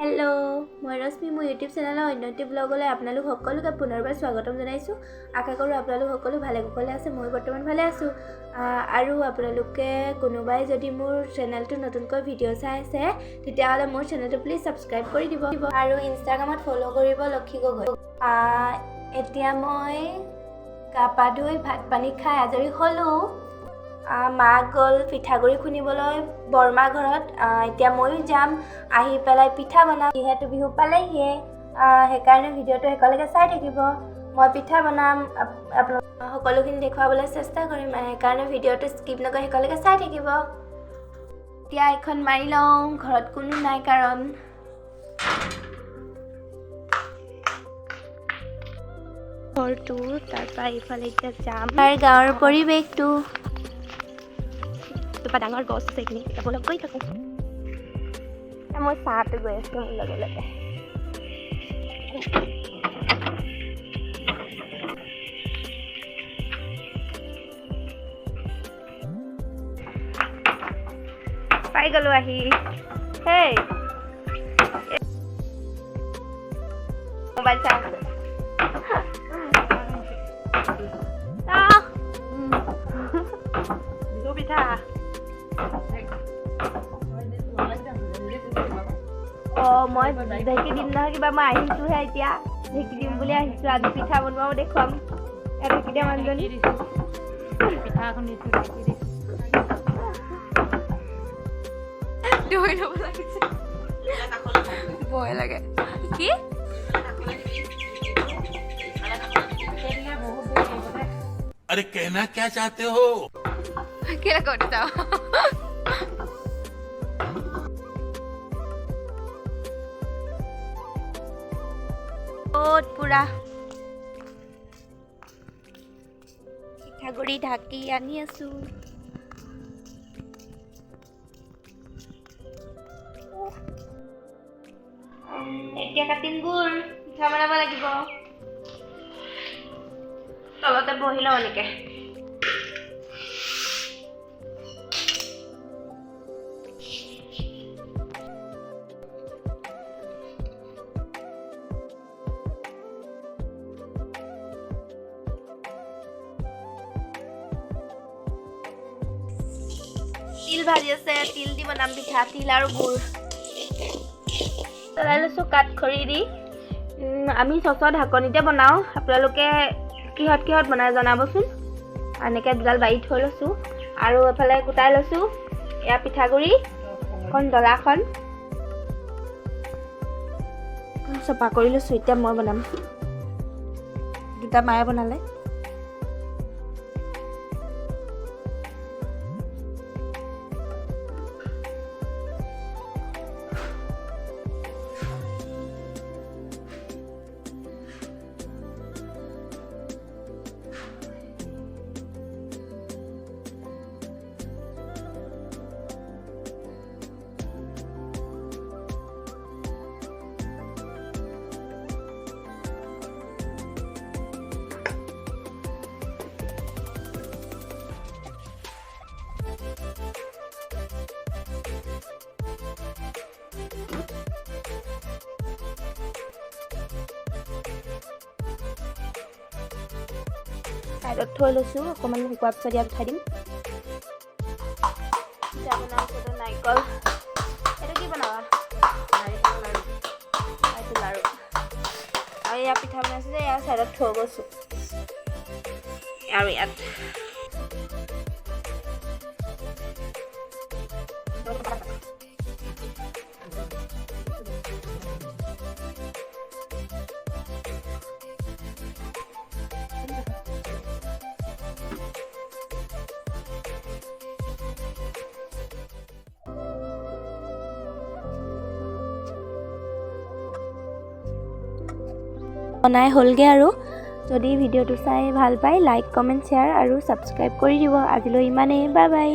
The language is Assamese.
हेलो मैं रश्मि मो यूट्यूब चेनेल अन्यटी ब्लगले आपनालोक सकलोके पुनर्बार स्वागतम जनाइछु। आशा करूँ आपनालोक सकलो भाले कुशले आछे। मैं बर्तमान भाले आछु आरु आपनालोके कोनोबाई जदि मोर चेनेलটো नतुनকৈ भिडिओ चाइ आछे तेतियाहले मोर चेनेलটো प्लिज सब्सक्राइब करि दिब आरु इन्स्टाग्रामत फलो करिब लक्षी गगৈ। एतिया मैं गापा धुई भात पानी खाई आजरी हलो। मा गल पिठागुड़ी खुनिबलै बर्मा घरत। एतिया मयো जाम आहि पेলাই पिठा बनाम जिहेतु बिहु पालेहिए हेकारणे भिडिओটো हेकলৈকে চাই থাকিব। মই পিঠা বনাম আপোনালোক সকলোখিনি দেখুৱাবলৈ চেষ্টা কৰিম হেকাৰণে ভিডিঅ'টো স্কিপ নকৰি হেকলৈকে চাই থাকিব। এতিয়া এখন মাৰি লওঁ ঘৰত কোনো নাই কাৰণ ঘৰটো তাৰপৰা ইফালে এতিয়া যাম তাৰ গাঁৱৰ পৰিৱেশটো ডাঙৰ গছ আছে এইখিনি যাবলৈ গৈ থাকোঁ। মই চাহটো গৈ আছোঁ মোৰ লগে লগে। পাই গ'লো আহি। হেই মোবাইল চাই আছে। পিঠা মই ঢেঁকি দিম নহয় কিবা মই আহিছোঁহে এতিয়া ঢেঁকি দিম বুলি আহিছোঁ। আজি পিঠা বনোৱাও দেখুৱাম। ঢেঁকি দিয়া মানুহজনী পিঠা এখন ভয় লাগে কি अरे कहना क्या चाहते हो क्या करता पूरा पिठागुड़ी ढाकी आनी आसु। এতিয়া কাটিম গুড় পিঠা বনাব লাগিব। তলতে বহি লওঁ এনেকে। तिल भाजी আছে तिल দি বনাম পিঠা तिल আৰু গুড় চলাই লৈছোঁ কাঠ খৰি দি। আমি চচৰ ঢাকনিতে বনাওঁ। আপোনালোকে কিহত কিহত বনাই জনাবচোন। এনেকৈ দুডাল বাৰী থৈ লৈছোঁ আৰু এফালে কুটাই লৈছোঁ এয়া পিঠাগুড়ি এখন ডলাখন চপা কৰি লৈছোঁ। এতিয়া মই বনাম দুটা মায়ে বনালে। সাইডত থৈ লৈছোঁ অকণমান শুকোৱাৰ পিছত ইয়াত উঠাই দিম। এতিয়া বনাম নাৰিকল। এইটো কি বনাবা? নাৰিকল লাড়ু আৰু এয়া পিঠা বনাইছোঁ যে ইয়াৰ চাইডত থৈ গৈছোঁ আৰু ইয়াত বনাই হ'লগে আৰু যদি ভিডিঅ'টো চাই ভাল পায় লাইক কমেণ্ট শ্বেয়াৰ আৰু ছাবস্ক্ৰাইব কৰি দিব। আজিলৈ ইমানেই। Bye bye.